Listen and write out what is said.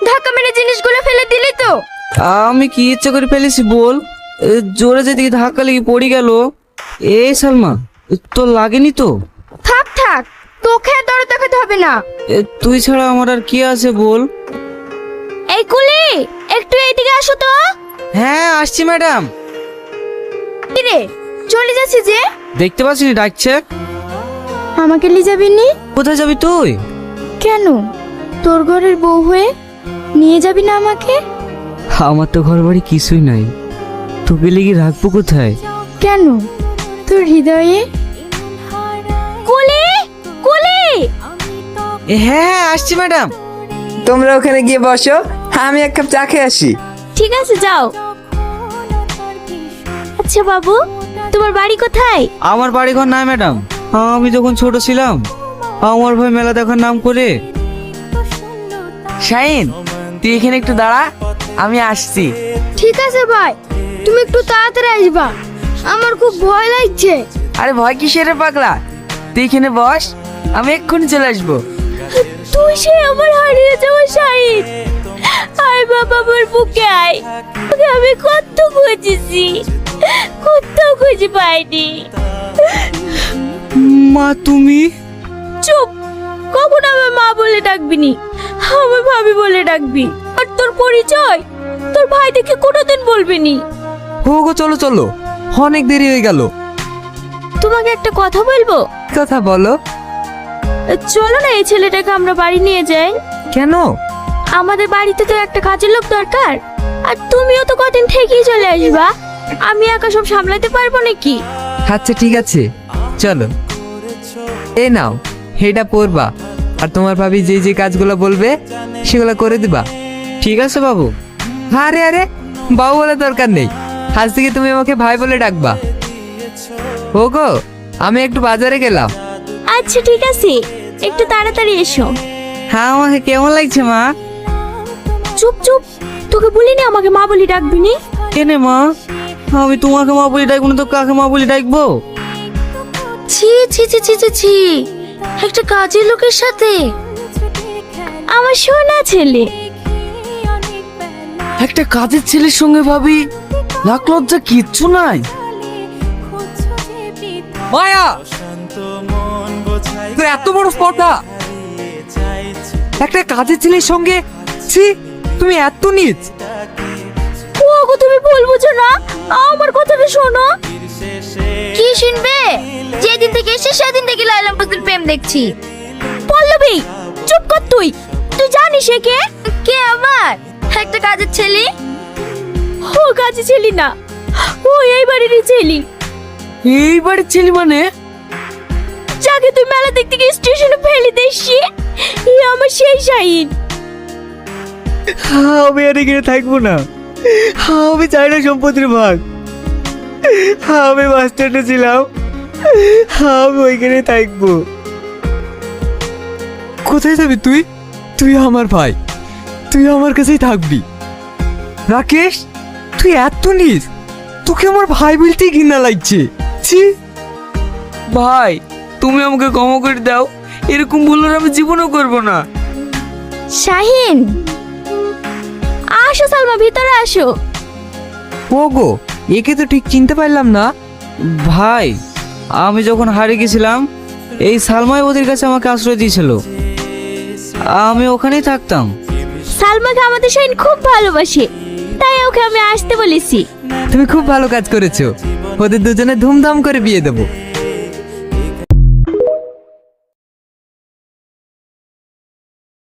ধাক্কা মেরে জিনিসগুলো ফেলে দিলি তো? আমি কি ইচ্ছে করে ফেলেছি বল? জোরে যেদিকে ধাক্কা লেগে পড়ে গেল। এই সালমা, তোর লাগেনি তো? থাক থাক, তোকে আর দরদ দেখাতে হবে না। তুই ছাড়া আমার আর কি আছে বল? এই কুলি, একটু এইদিকে আসো তো। হ্যাঁ আসছি ম্যাডাম। রে চলে যাচ্ছি যে। দেখতে পাচ্ছিস ডাকছে। আমাকে নিয়ে যাবি নি? কোথায় যাবি তুই? কেন, তোর ঘরের বউ হয়ে নিয়ে যাবি না আমাকে? আমার তো ঘর বাড়ি কিছুই নাই, তোকে লেগে রাখবো কোথায়? কেন, তোর হৃদয়ে? কুলি কুলি। হ্যাঁ আসছি ম্যাডাম। তোমরা ওখানে গিয়ে বসো, আমি এক কাপ চা খেয়ে আসি। ঠিক আছে যাও। আচ্ছা বাবু, তোমার বাড়ি কোথায়? আমার বাড়ি ঘর নাই ম্যাডাম। আমি যখন ছোট ছিলাম আমার ভাই মেলা দেখার নাম করে। শাহিন, তুই এখানে একটু দাঁড়া, আমি আসছি। ঠিক আছে ভাই, তুমি একটু তাড়াতাড়ি আসবা, আমার খুব ভয় লাগছে। আরে ভয় কিসের রে পাগলা, তুই এখানে বস, আমি এক্ষুনি চলে আসবো। তুই সে আমার হারিয়ে যাওয়া শাহিদ। আয় বাবা, আমার বুকে আয়। তোকে আমি কত খুঁজেছি, কোথাও খুঁজে পাইনি। মা তুমি? চুপ, কখন আমার মা বলে ডাকবি নি, আমার ভাবি বলে ডাকবি। আর তোর পরিচয় তোর ভাই দেখে কোনোদিন বলবি নি। হো গো, চলো চলো, অনেক দেরি হয়ে গেল। তোমাকে একটা কথা বলবো। কথা বলো। চলো না, এই ছেলেটাকে আমরা বাড়ি নিয়ে যাই। কেন? আমাদের বাড়িতে তো একটা কাজের লোক দরকার, আর তুমিও তো কদিন থেকেই চলে আসবা। আমি একা সব সামলাতে পারবো নাকি? আচ্ছা ঠিক আছে, চলো। এই নাও, এটা পরবা, আর তোমার ভাবি যে যে কাজগুলো বলবে সেগুলো করে দিবা। ঠিক আছে বাবু। আরে আরে, বাবু বলে দরকার নেই, আজ থেকে তুমি আমাকে ভাই বলে ডাকবা। ওগো, আমি একটু বাজারে গেলাম। আচ্ছা ঠিক আছে, একটু তাড়াতাড়ি এসো। হ্যাঁ আমাকে কেমন লাগছে মা? চুপ চুপ, তোকে বলিনি আমাকে মা বলি ডাকবি নি। কেনে মা? আমি তোমাকে মা বলি ডাকবো না তো কাকে মা বলি ডাকবো? ছি ছি ছি ছি ছি ছি, একটা কাজের লোকের সাথে আমার সোনা ছেলে। একটা কাজের ছেলের সঙ্গে ভাবি লাখ লজ্জা কিচ্ছু নাই। মায়া, তোর এত বড় স্পর্ধা একটা কাজের ছেলের সঙ্গে? ছি, তুমি এত নীচ। ওগো তুমি ভুল বুঝো না, আমার কথাটা শোনো। কি শুনবে? যেদিন থেকে এসে সেদিন থেকে লাইলা মজনুর প্রেম দেখছি। পল্লবী চুপ কর, তুই তুই জানিস এ কে? কে আবার? একটা কাজের ছেলে। ও কাজের ছেলে না, ও এই বাড়িরই ছেলে। এই বাড়ির ছেলে মানে? যাকে তুই মেলা দেখতে গিয়ে স্টেশনে ফেলে দিয়েছি, এই আমার সেই শাহিন। আমি আর এখানে থাকবো না, আমি চাই না সম্পত্তির ভাগ। আমি বাস স্ট্যান্ডে ছিলাম, আমি ওইখানে থাকবো। কোথায় যাবি তুই? তুই আমার ভাই, তুই আমার কাছেই থাকবি। রাকেশ, তুই এত নীচ, তোকে আমার ভাই বলতেই ঘৃণা লাগছে। ছি। ভাই তুমি আমাকে ক্ষমা করে দাও, এরকম ভুল আর আমি জীবনও করবো না। শাহিন, আসো সালমা, ভিতরে আসো। ওগো, একে তো ঠিক চিনতে পারলাম না। ভাই আমি যখন হারিয়ে গেছিলাম এই সালমাই ওদের কাছে আমাকে আশ্রয় দিয়েছিল, আমি ওখানেই থাকতাম। সালমাকে আমাদের শাহিন খুব ভালোবাসে, তাই ওকে আমি আসতে বলেছি। তুমি খুব ভালো কাজ করেছো, ওদের দুজনে ধুমধাম করে বিয়ে দেবো।